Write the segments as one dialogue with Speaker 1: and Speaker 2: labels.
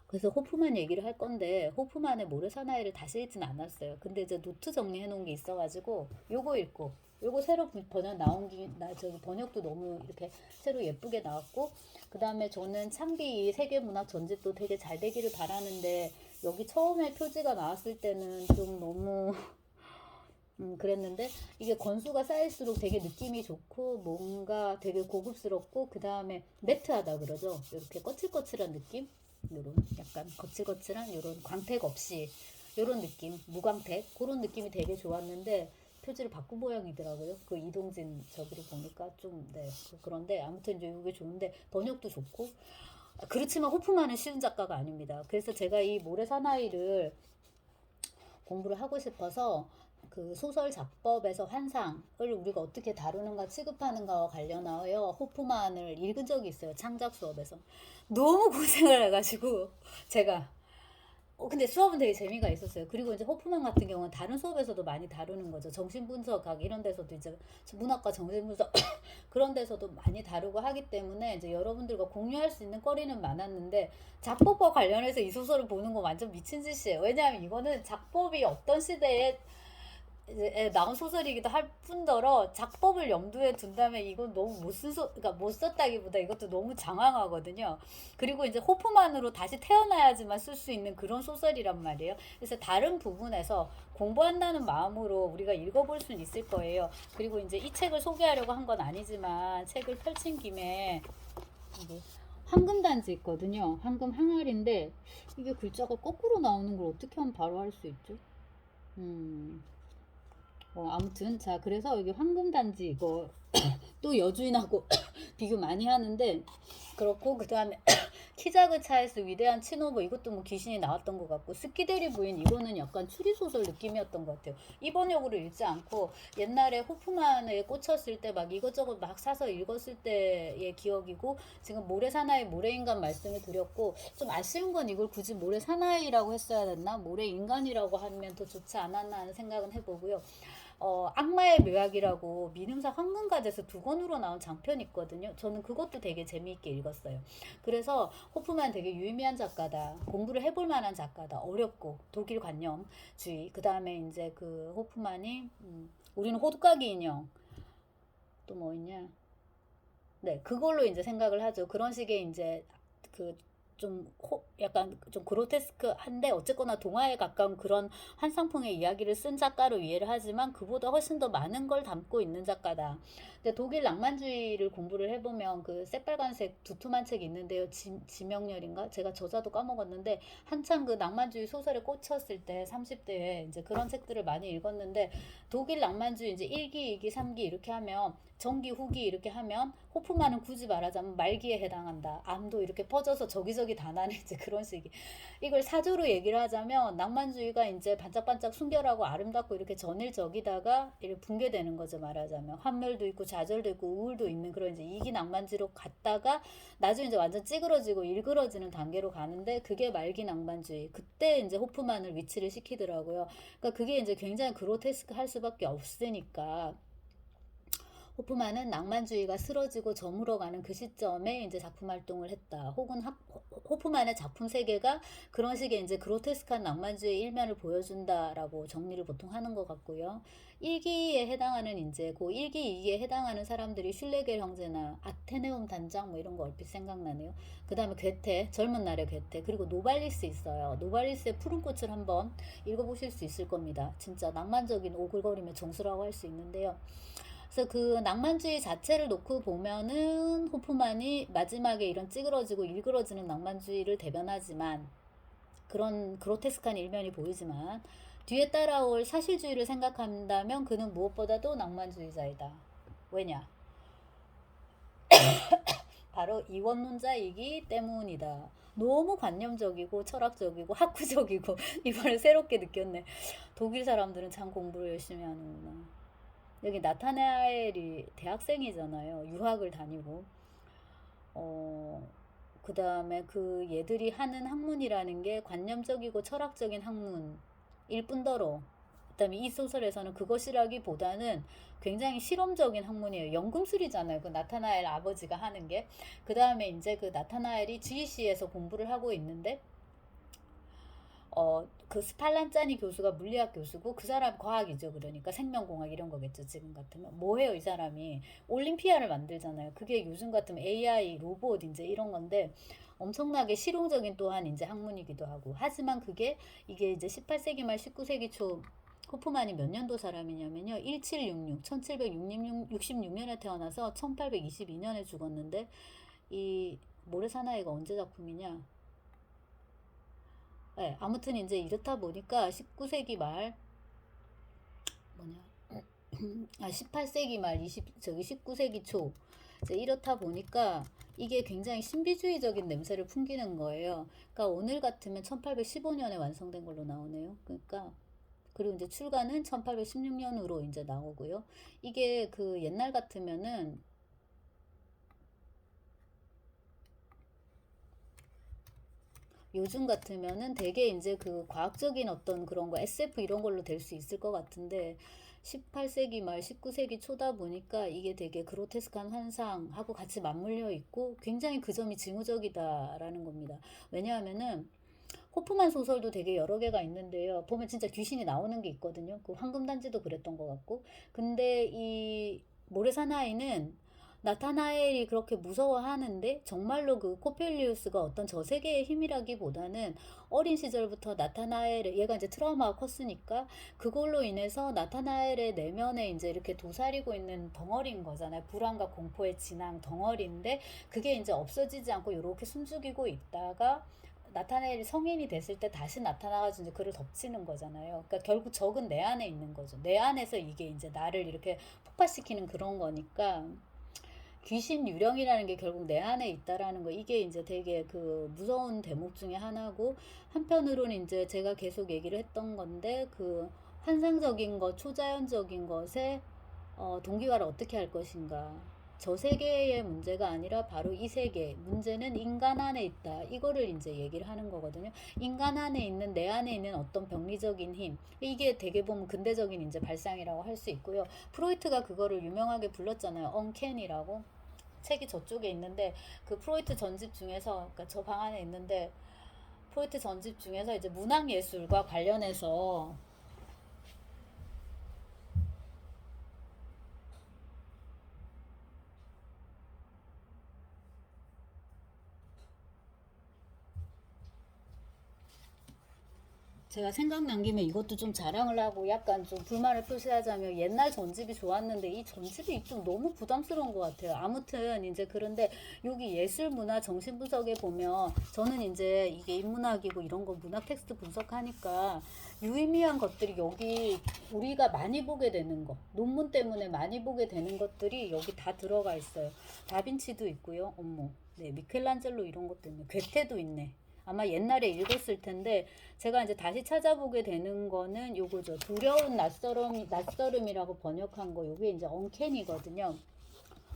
Speaker 1: 그래서 호프만 얘기를 할 건데 호프만의 모래사나이를 다시 읽진 않았어요. 근데 이제 노트 정리해 놓은 게 있어가지고 요거 읽고 요거 새로 번역 나온 저기 번역도 너무 이렇게 새로 예쁘게 나왔고 그 다음에 저는 창비 세계문학 전집도 되게 잘 되기를 바라는데 여기 처음에 표지가 나왔을 때는 좀 너무 그랬는데 이게 권수가 쌓일수록 되게 느낌이 좋고 뭔가 되게 고급스럽고 그 다음에 매트하다 그러죠. 이렇게 거칠거칠한 느낌, 요런 약간 거칠거칠한 요런 광택 없이 요런 느낌, 무광택 그런 느낌이 되게 좋았는데 표지를 바꾼 모양이더라고요. 그 이동진 저기를 보니까 좀 네. 그런데 아무튼 이제 이게 좋은데 번역도 좋고 그렇지만 호프만은 쉬운 작가가 아닙니다. 그래서 제가 이 모래 사나이를 공부를 하고 싶어서 그 소설 작법에서 환상을 우리가 어떻게 다루는가 취급하는가와 관련하여 호프만을 읽은 적이 있어요. 창작 수업에서. 너무 고생을 해가지고 제가 근데 수업은 되게 재미가 있었어요. 그리고 이제 호프만 같은 경우는 다른 수업에서도 많이 다루는 거죠. 정신분석학 이런 데서도 이제 문학과 정신분석 그런 데서도 많이 다루고 하기 때문에 이제 여러분들과 공유할 수 있는 거리는 많았는데 작법과 관련해서 이 소설을 보는 건 완전 미친 짓이에요. 왜냐하면 이거는 작법이 어떤 시대에 나온 소설이기도 할 뿐더러 작법을 염두에 둔다면 이건 너무 그러니까 못 썼다기보다 이것도 너무 장황하거든요. 그리고 이제 호프만으로 다시 태어나야지만 쓸 수 있는 그런 소설이란 말이에요. 그래서 다른 부분에서 공부한다는 마음으로 우리가 읽어볼 수는 있을 거예요. 그리고 이제 이 책을 소개하려고 한 건 아니지만 책을 펼친 김에 이게 황금단지 있거든요. 황금 항아리인데 이게 글자가 거꾸로 나오는 걸 어떻게 하면 바로 할 수 있죠? 음. 아무튼 자 그래서 이게 황금단지 이거 또 여주인하고 비교 많이 하는데 그렇고 그 다음에 키 작은 차에서 위대한 친오버 이것도 뭐 귀신이 나왔던 것 같고 스키데리 부인 이거는 약간 추리소설 느낌이었던 것 같아요. 이번역으로 읽지 않고 옛날에 호프만에 꽂혔을 때 막 이것저것 막 사서 읽었을 때의 기억이고 지금 모래사나이 모래인간 말씀을 드렸고 좀 아쉬운 건 이걸 굳이 모래사나이라고 했어야 됐나 모래인간이라고 하면 더 좋지 않았나 하는 생각은 해보고요. 악마의 묘약이라고 민음사 황금가지에서 두 권으로 나온 장편이 있거든요. 저는 그것도 되게 재미있게 읽었어요. 그래서 호프만 되게 유의미한 작가다. 공부를 해볼 만한 작가다. 어렵고 독일 관념주의. 그 다음에 이제 그 호프만이 우리는 호두까기 인형 또 뭐 있냐? 네, 그걸로 이제 생각을 하죠. 그런 식의 이제 그 좀 약간 좀 그로테스크한데 어쨌거나 동화에 가까운 그런 한상풍의 이야기를 쓴 작가로 이해를 하지만 그보다 훨씬 더 많은 걸 담고 있는 작가다. 근데 독일 낭만주의를 공부를 해보면 그 새빨간색 두툼한 책이 있는데요. 지명렬인가? 제가 저자도 까먹었는데 한창 그 낭만주의 소설에 꽂혔을 때 30대에 이제 그런 책들을 많이 읽었는데 독일 낭만주의 이제 1기, 2기, 3기 이렇게 하면 전기, 후기 이렇게 하면 호프만은 굳이 말하자면 말기에 해당한다. 암도 이렇게 퍼져서 저기저기 다 나는 이제 그런 식이. 이걸 사조로 얘기를 하자면 낭만주의가 이제 반짝반짝 순결하고 아름답고 이렇게 전일적이다가 이렇게 붕괴되는 거죠 말하자면. 환멸도 있고 좌절도 있고 우울도 있는 그런 이제 이기 낭만주의로 갔다가 나중에 이제 완전 찌그러지고 일그러지는 단계로 가는데 그게 말기 낭만주의. 그때 이제 호프만을 위치를 시키더라고요. 그러니까 그게 이제 굉장히 그로테스크 할 수밖에 없으니까. 호프만은 낭만주의가 쓰러지고 저물어가는 그 시점에 이제 작품 활동을 했다. 혹은 호프만의 작품 세계가 그런 식의 이제 그로테스크한 낭만주의 일면을 보여준다라고 정리를 보통 하는 것 같고요. 1기에 해당하는 이제 그 1기, 2기에 해당하는 사람들이 슐레겔 형제나 아테네움 단장 뭐 이런 거 얼핏 생각나네요. 그 다음에 괴테, 젊은 날의 괴테, 그리고 노발리스 있어요. 노발리스의 푸른 꽃을 한번 읽어보실 수 있을 겁니다. 진짜 낭만적인 오글거림의 정수라고 할 수 있는데요. 그래서 그 낭만주의 자체를 놓고 보면은 호프만이 마지막에 이런 찌그러지고 일그러지는 낭만주의를 대변하지만 그런 그로테스크한 일면이 보이지만 뒤에 따라올 사실주의를 생각한다면 그는 무엇보다도 낭만주의자이다. 왜냐? 바로 이원론자이기 때문이다. 너무 관념적이고 철학적이고 학구적이고 이번에 새롭게 느꼈네. 독일 사람들은 참 공부를 열심히 하는구나. 여기 나타나엘이 대학생이잖아요. 유학을 다니고. 그 다음에 그 얘들이 하는 학문이라는 게 관념적이고 철학적인 학문일 뿐더러 그다음에 이 소설에서는 그것이라기보다는 굉장히 실험적인 학문이에요. 연금술이잖아요. 그 나타나엘 아버지가 하는 게. 그 다음에 이제 그 나타나엘이 GC에서 공부를 하고 있는데 그 스팔란짜니 교수가 물리학 교수고 그 사람 과학이죠. 그러니까 생명공학 이런 거겠죠. 지금 같으면 뭐 해요 이 사람이? 올림피아를 만들잖아요. 그게 요즘 같으면 AI 로봇 이제 이런 건데 엄청나게 실용적인 또한 이제 학문이기도 하고. 하지만 이게 이제 18세기 말 19세기 초 호프만이 몇 년도 사람이냐면요. 1766, 1766년에 태어나서 1822년에 죽었는데 이 모래사나이가 언제 작품이냐? 네, 아무튼 이제 이렇다 보니까 19세기 말 뭐냐? 18세기 말 19세기 초 이제 이렇다 보니까 이게 굉장히 신비주의적인 냄새를 풍기는 거예요. 그러니까 오늘 같으면 1815년에 완성된 걸로 나오네요. 그러니까 그리고 이제 출간은 1816년으로 이제 나오고요. 이게 그 옛날 같으면은 요즘 같으면은 되게 이제 그 과학적인 어떤 그런 거 SF 이런 걸로 될 수 있을 것 같은데 18세기 말 19세기 초다 보니까 이게 되게 그로테스크한 환상하고 같이 맞물려 있고 굉장히 그 점이 징후적이다라는 겁니다. 왜냐하면은 호프만 소설도 되게 여러 개가 있는데요. 보면 진짜 귀신이 나오는 게 있거든요. 그 황금단지도 그랬던 것 같고. 근데 이 모래사나이는 나타나엘이 그렇게 무서워하는데 정말로 그 코펠리우스가 어떤 저 세계의 힘이라기보다는 어린 시절부터 나타나엘 얘가 이제 트라우마가 컸으니까 그걸로 인해서 나타나엘의 내면에 이제 이렇게 도사리고 있는 덩어리인 거잖아요. 불안과 공포의 진앙 덩어리인데 그게 이제 없어지지 않고 이렇게 숨죽이고 있다가 나타나엘이 성인이 됐을 때 다시 나타나가지고 이제 그를 덮치는 거잖아요. 그러니까 결국 적은 내 안에 있는 거죠. 내 안에서 이게 이제 나를 이렇게 폭발시키는 그런 거니까 귀신 유령이라는 게 결국 내 안에 있다라는 거 이게 이제 되게 그 무서운 대목 중에 하나고 한편으로는 이제 제가 계속 얘기를 했던 건데 그 환상적인 것, 초자연적인 것에 동기화를 어떻게 할 것인가. 저 세계의 문제가 아니라 바로 이 세계 문제는 인간 안에 있다 이거를 이제 얘기를 하는 거거든요. 인간 안에 있는 내 안에 있는 어떤 병리적인 힘 이게 되게 보면 근대적인 이제 발상이라고 할 수 있고요. 프로이트가 그거를 유명하게 불렀잖아요. 언캔이라고 책이 저쪽에 있는데 그 프로이트 전집 중에서 그러니까 저 방 안에 있는데 프로이트 전집 중에서 이제 문학 예술과 관련해서 제가 생각난 김에 이것도 좀 자랑을 하고 약간 좀 불만을 표시하자면 옛날 전집이 좋았는데 이 전집이 좀 너무 부담스러운 것 같아요. 아무튼 이제 그런데 여기 예술 문화 정신 분석에 보면 저는 이제 이게 인문학이고 이런 거 문학 텍스트 분석하니까 유의미한 것들이 여기 우리가 많이 보게 되는 거 논문 때문에 많이 보게 되는 것들이 여기 다 들어가 있어요. 다빈치도 있고요. 어머, 네 미켈란젤로 이런 것도 있네. 괴테도 있네. 아마 옛날에 읽었을 텐데 제가 이제 다시 찾아보게 되는 거는 요거죠. 두려운 낯설음이라고 번역한 거 요게 이제 언캔이거든요.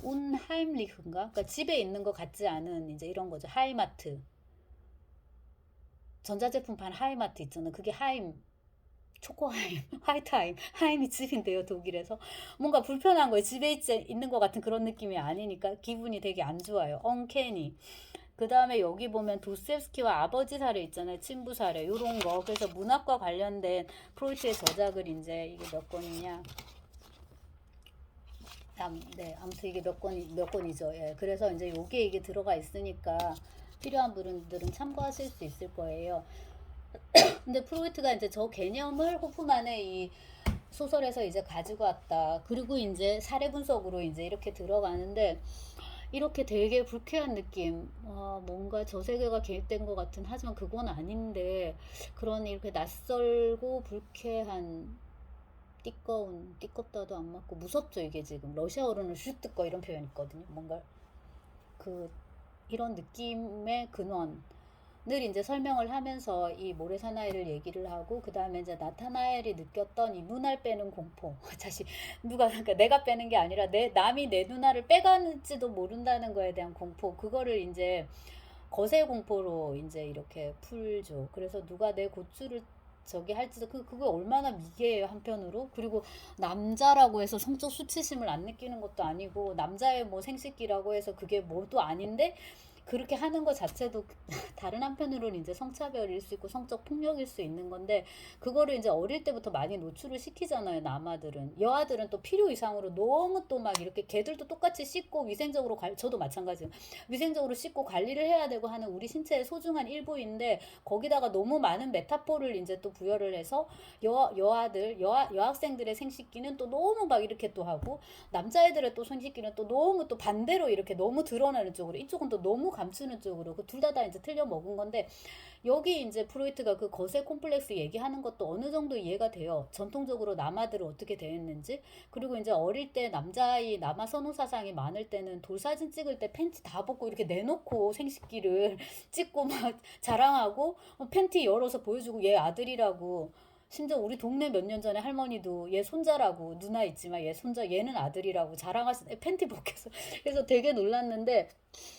Speaker 1: 운하임리흐인가? 그러니까 집에 있는 것 같지 않은 이제 이런 거죠. 하이마트. 전자제품 판 하이마트 있잖아. 그게 하임 초코하임, 화이트하임, 하임이 집인데요, 독일에서. 뭔가 불편한 거예요. 집에 있는 것 같은 그런 느낌이 아니니까 기분이 되게 안 좋아요. 언캐니. 그 다음에 여기 보면 도스옙스키와 아버지 사례 있잖아요. 친부 사례 요런 거. 그래서 문학과 관련된 프로이트의 저작을 이제 이게 몇 권이냐. 네, 아무튼 이게 몇 권이죠. 예. 그래서 이제 여기에 이게 들어가 있으니까 필요한 분들은 참고하실 수 있을 거예요. 근데 프로이트가 이제 저 개념을 호프만의 이 소설에서 이제 가지고 왔다. 그리고 이제 사례 분석으로 이제 이렇게 들어가는데 이렇게 되게 불쾌한 느낌, 뭔가 저 세계가 계획된 것 같은, 하지만 그건 아닌데, 그런 이렇게 낯설고 불쾌한, 띠껍다도 안 맞고, 무섭죠, 이게 지금. 러시아어로는 슈뜨꺼 이런 표현 있거든요. 뭔가, 그, 이런 느낌의 근원, 늘 이제 설명을 하면서 이 모래사나이를 얘기를 하고 그 다음에 이제 나타나엘이 느꼈던 이 눈알 빼는 공포 다시 그러니까 내가 빼는 게 아니라 남이 내 눈알을 빼가는지도 모른다는 거에 대한 공포 그거를 이제 거세 공포로 이제 이렇게 풀죠. 그래서 누가 내 고추를 저기 할지도 그거 얼마나 미개해요 한편으로. 그리고 남자라고 해서 성적 수치심을 안 느끼는 것도 아니고 남자의 뭐 생식기라고 해서 그게 뭐도 아닌데 그렇게 하는 것 자체도 다른 한편으로는 이제 성차별일 수 있고 성적 폭력일 수 있는 건데, 그거를 이제 어릴 때부터 많이 노출을 시키잖아요, 남아들은. 여아들은 또 필요 이상으로 너무 또 막 이렇게 걔들도 똑같이 씻고 위생적으로 저도 마찬가지예요. 위생적으로 씻고 관리를 해야 되고 하는 우리 신체의 소중한 일부인데, 거기다가 너무 많은 메타포를 이제 또 부여를 해서 여학생들의 생식기는 또 너무 막 이렇게 또 하고, 남자애들의 또 생식기는 또 너무 또 반대로 이렇게 너무 드러나는 쪽으로, 이쪽은 또 너무 감추는 쪽으로, 그 둘 다 이제 틀려 먹은 건데, 여기 이제 프로이트가 그 거세 콤플렉스 얘기하는 것도 어느 정도 이해가 돼요. 전통적으로 남아들은 어떻게 되었는지. 그리고 이제 어릴 때 남자아이 남아 선호 사상이 많을 때는 돌사진 찍을 때 팬티 다 벗고 이렇게 내놓고 생식기를 찍고 막 자랑하고, 팬티 열어서 보여주고 얘 아들이라고. 심지어 우리 동네 몇 년 전에 할머니도 얘 손자라고, 누나 있지만 얘 손자, 얘는 아들이라고 자랑하시, 팬티 벗겨서. 그래서 되게 놀랐는데,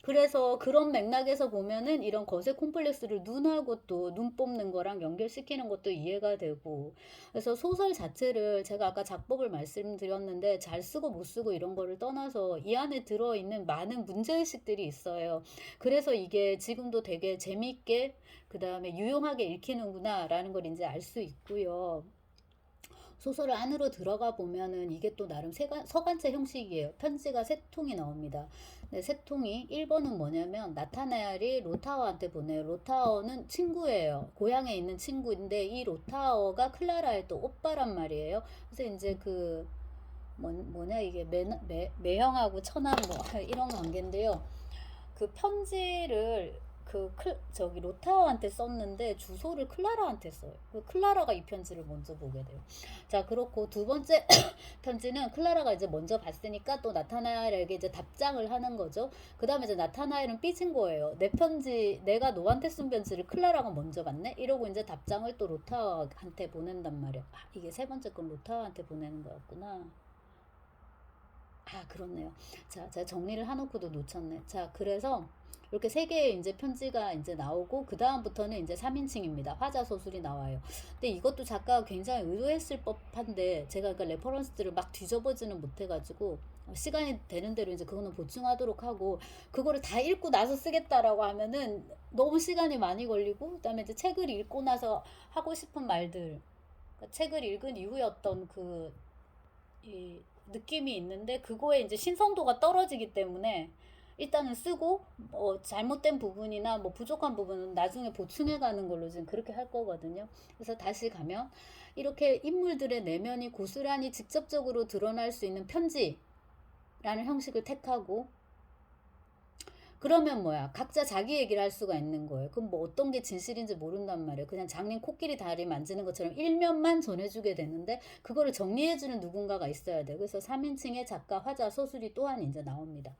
Speaker 1: 그래서 그런 맥락에서 보면은 이런 거세 콤플렉스를 눈하고 또 눈 뽑는 거랑 연결시키는 것도 이해가 되고, 그래서 소설 자체를 제가 아까 작법을 말씀드렸는데, 잘 쓰고 못 쓰고 이런 거를 떠나서 이 안에 들어있는 많은 문제의식들이 있어요. 그래서 이게 지금도 되게 재미있게, 그 다음에 유용하게 읽히는구나 라는 걸 이제 알 수 있고요. 소설 안으로 들어가 보면은 이게 또 나름 서간체 형식이에요. 편지가 세 통이 나옵니다. 네, 세 통이 1번은 뭐냐면 나타나엘이 로타워한테 보내요. 로타워는 친구예요. 고향에 있는 친구인데, 이 로타워가 클라라의 또 오빠란 말이에요. 그래서 이제 그 뭐냐 이게 매형하고 처남 뭐 이런 관계인데요. 그 편지를 저기 로타워한테 썼는데 주소를 클라라한테 써요. 그 클라라가 이 편지를 먼저 보게 돼요. 자, 그렇고 두 번째 편지는 클라라가 이제 먼저 봤으니까 또 나타나엘에게 이제 답장을 하는 거죠. 그 다음에 이제 나타나엘은 삐진 거예요. 내 편지, 내가 너한테 쓴 편지를 클라라가 먼저 봤네? 이러고 이제 답장을 또 로타워한테 보낸단 말이야. 아, 이게 세 번째 건 로타워한테 보내는 거였구나. 아, 그렇네요. 자, 제가 정리를 해놓고도 놓쳤네. 자, 그래서 이렇게 세 개의 이제 편지가 이제 나오고, 그 다음부터는 이제 3인칭입니다. 화자 소설이 나와요. 근데 이것도 작가가 굉장히 의도했을 법한데, 제가 그러니까 레퍼런스들을 막 뒤져보지는 못해가지고, 시간이 되는 대로 이제 그거는 보충하도록 하고, 그거를 다 읽고 나서 쓰겠다라고 하면은 너무 시간이 많이 걸리고, 그다음에 이제 책을 읽고 나서 하고 싶은 말들, 그러니까 책을 읽은 이후에 어떤 이 느낌이 있는데, 그거에 이제 신선도가 떨어지기 때문에 일단은 쓰고, 잘못된 부분이나 뭐 부족한 부분은 나중에 보충해 가는 걸로 지금 그렇게 할 거거든요. 그래서 다시 가면, 이렇게 인물들의 내면이 고스란히 직접적으로 드러날 수 있는 편지라는 형식을 택하고, 그러면 뭐야, 각자 자기 얘기를 할 수가 있는 거예요. 그럼 뭐 어떤 게 진실인지 모른단 말이에요. 그냥 장님 코끼리 다리 만지는 것처럼 일면만 전해주게 되는데, 그거를 정리해주는 누군가가 있어야 돼요. 그래서 3인칭의 작가, 화자, 소설이 또한 이제 나옵니다.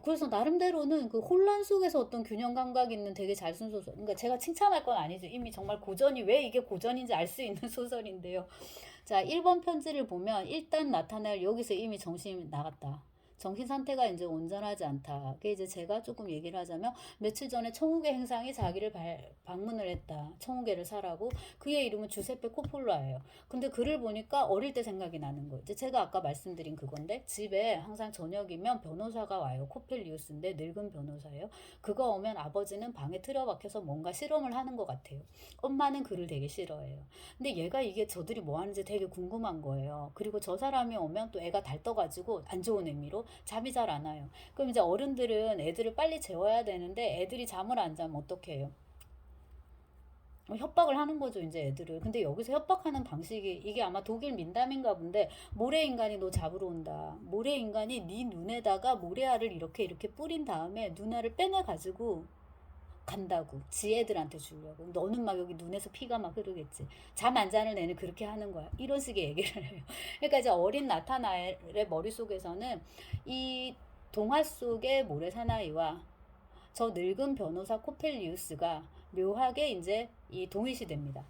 Speaker 1: 그래서 나름대로는 그 혼란 속에서 어떤 균형 감각 있는 되게 잘 쓴 소설. 그러니까 제가 칭찬할 건 아니죠. 이미 정말 고전이 왜 이게 고전인지 알 수 있는 소설인데요. 자, 1번 편지를 보면 일단 나타날, 여기서 이미 정신이 나갔다. 정신 상태가 이제 온전하지 않다. 그게 이제 제가 조금 얘기를 하자면, 며칠 전에 천국의 행상이 자기를 방문을 했다. 천국에를 사라고. 그의 이름은 주세페 코폴라예요. 근데 글을 보니까 어릴 때 생각이 나는 거예요. 이제 제가 아까 말씀드린 그건데, 집에 항상 저녁이면 변호사가 와요. 코펠리우스인데 늙은 변호사예요. 그거 오면 아버지는 방에 틀어박혀서 뭔가 실험을 하는 것 같아요. 엄마는 글을 되게 싫어해요. 근데 얘가 이게 저들이 뭐 하는지 되게 궁금한 거예요. 그리고 저 사람이 오면 또 애가 달떠가지고, 안 좋은 의미로 잠이 잘 안 와요. 그럼 이제 어른들은 애들을 빨리 재워야 되는데, 애들이 잠을 안 자면 어떻게 해요? 협박을 하는 거죠, 이제 애들을. 근데 여기서 협박하는 방식이, 이게 아마 독일 민담인가 본데, 모래인간이 너 잡으러 온다. 모래인간이 네 눈에다가 모래알을 이렇게 이렇게 뿌린 다음에 눈알을 빼내가지고 간다고. 지 애들한테 주려고. 너는 막 여기 눈에서 피가 막 흐르겠지. 잠 안 자는 애는 그렇게 하는 거야. 이런 식의 얘기를 해요. 그러니까 이제 어린 나타나엘의 머릿속에서는 이 동화 속의 모래 사나이와 저 늙은 변호사 코펠리우스가 묘하게 이제 이 동일시됩니다.